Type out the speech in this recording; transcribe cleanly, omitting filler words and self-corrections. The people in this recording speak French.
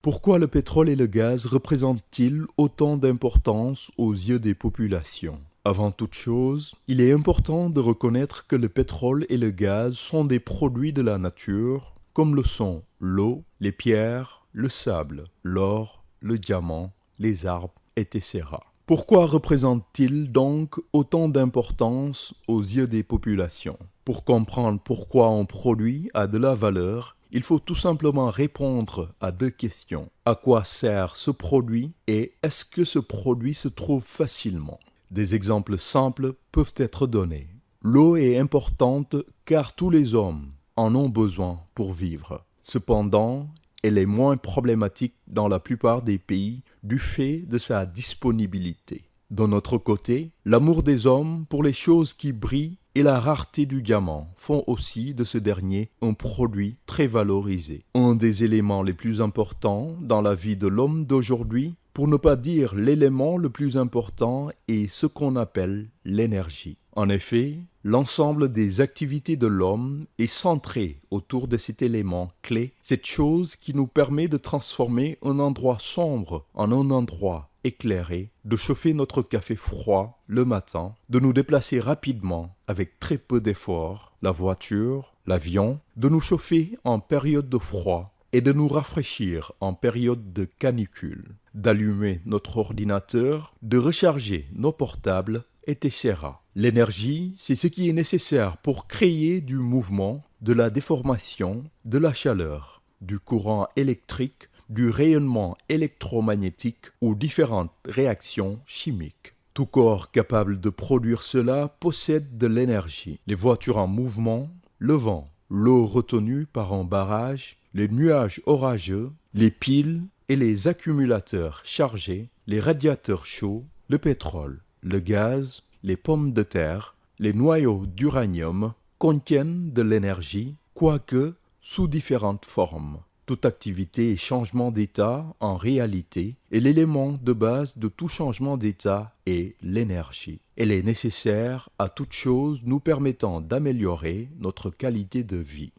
Pourquoi le pétrole et le gaz représentent-ils autant d'importance aux yeux des populations? Avant toute chose, il est important de reconnaître que le pétrole et le gaz sont des produits de la nature, comme le sont l'eau, les pierres, le sable, l'or, le diamant, les arbres, etc. Pourquoi représentent-ils donc autant d'importance aux yeux des populations? Pour comprendre pourquoi un produit a de la valeur, il faut tout simplement répondre à deux questions. À quoi sert ce produit et est-ce que ce produit se trouve facilement? Des exemples simples peuvent être donnés. L'eau est importante car tous les hommes en ont besoin pour vivre. Cependant, elle est moins problématique dans la plupart des pays du fait de sa disponibilité. D'un autre côté, l'amour des hommes pour les choses qui brillent et la rareté du diamant font aussi de ce dernier un produit très valorisé. Un des éléments les plus importants dans la vie de l'homme d'aujourd'hui, pour ne pas dire l'élément le plus important, est ce qu'on appelle l'énergie. En effet, l'ensemble des activités de l'homme est centré autour de cet élément clé, cette chose qui nous permet de transformer un endroit sombre en un endroit éclairé, de chauffer notre café froid le matin, de nous déplacer rapidement avec très peu d'efforts, la voiture, l'avion, de nous chauffer en période de froid et de nous rafraîchir en période de canicule, d'allumer notre ordinateur, de recharger nos portables, etc. L'énergie, c'est ce qui est nécessaire pour créer du mouvement, de la déformation, de la chaleur, du courant électrique, du rayonnement électromagnétique ou différentes réactions chimiques. Tout corps capable de produire cela possède de l'énergie. Les voitures en mouvement, le vent, l'eau retenue par un barrage, les nuages orageux, les piles et les accumulateurs chargés, les radiateurs chauds, le pétrole, le gaz, les pommes de terre, les noyaux d'uranium contiennent de l'énergie, quoique sous différentes formes. Toute activité et changement d'état, en réalité, est l'élément de base de tout changement d'état est l'énergie. Elle est nécessaire à toute chose nous permettant d'améliorer notre qualité de vie.